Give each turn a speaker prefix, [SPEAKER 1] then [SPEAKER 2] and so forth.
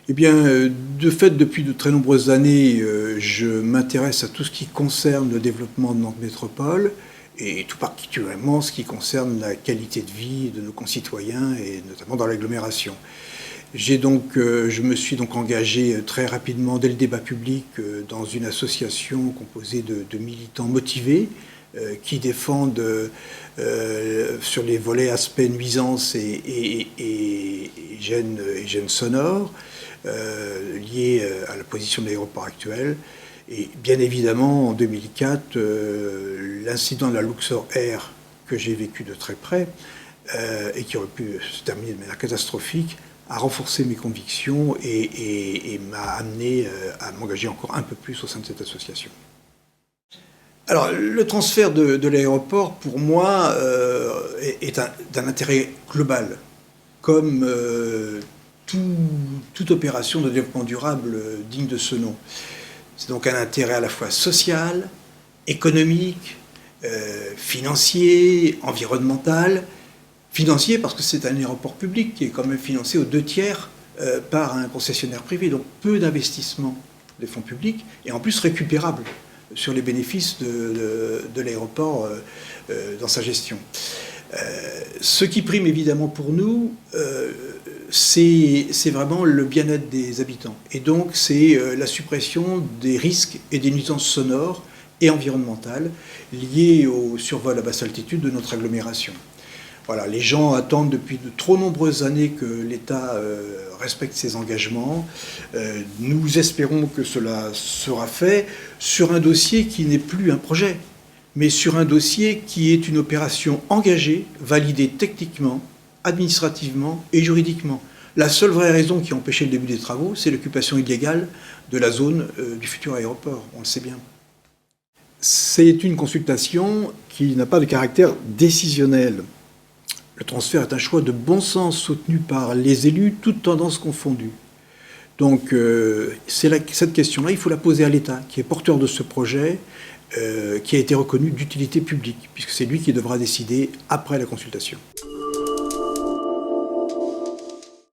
[SPEAKER 1] Eh bien, de fait, depuis de très nombreuses années, je m'intéresse à tout ce qui concerne le développement de Nantes Métropole, et tout particulièrement ce qui concerne la qualité de vie de nos concitoyens, et notamment dans l'agglomération. Je me suis donc engagé très rapidement, dès le débat public, dans une association composée de militants motivés, qui défendent sur les volets aspects nuisances et gênes sonores, liés à la position de l'aéroport actuel. Et bien évidemment, en 2004, l'incident de la Luxor Air, que j'ai vécu de très près, et qui aurait pu se terminer de manière catastrophique, a renforcé mes convictions et m'a amené à m'engager encore un peu plus au sein de cette association. Alors, le transfert de l'aéroport, pour moi, est d'un intérêt global, comme toute opération de développement durable digne de ce nom. C'est donc un intérêt à la fois social, économique, financier, environnemental. Financier parce que c'est un aéroport public qui est quand même financé aux 2/3 par un concessionnaire privé, donc peu d'investissement des fonds publics, et en plus récupérable sur les bénéfices de l'aéroport dans sa gestion. Ce qui prime évidemment pour nous, c'est vraiment le bien-être des habitants. Et donc c'est la suppression des risques et des nuisances sonores et environnementales liées au survol à basse altitude de notre agglomération. Voilà, les gens attendent depuis de trop nombreuses années que l'État respecte ses engagements. Nous espérons que cela sera fait sur un dossier qui n'est plus un projet, mais sur un dossier qui est une opération engagée, validée techniquement, administrativement et juridiquement. La seule vraie raison qui a empêché le début des travaux, c'est l'occupation illégale de la zone du futur aéroport, on le sait bien. C'est une consultation qui n'a pas de caractère décisionnel. Le transfert est un choix de bon sens soutenu par les élus, toutes tendances confondues. Donc, cette question-là, il faut la poser à l'État, qui est porteur de ce projet, qui a été reconnu d'utilité publique, puisque c'est lui qui devra décider après la consultation.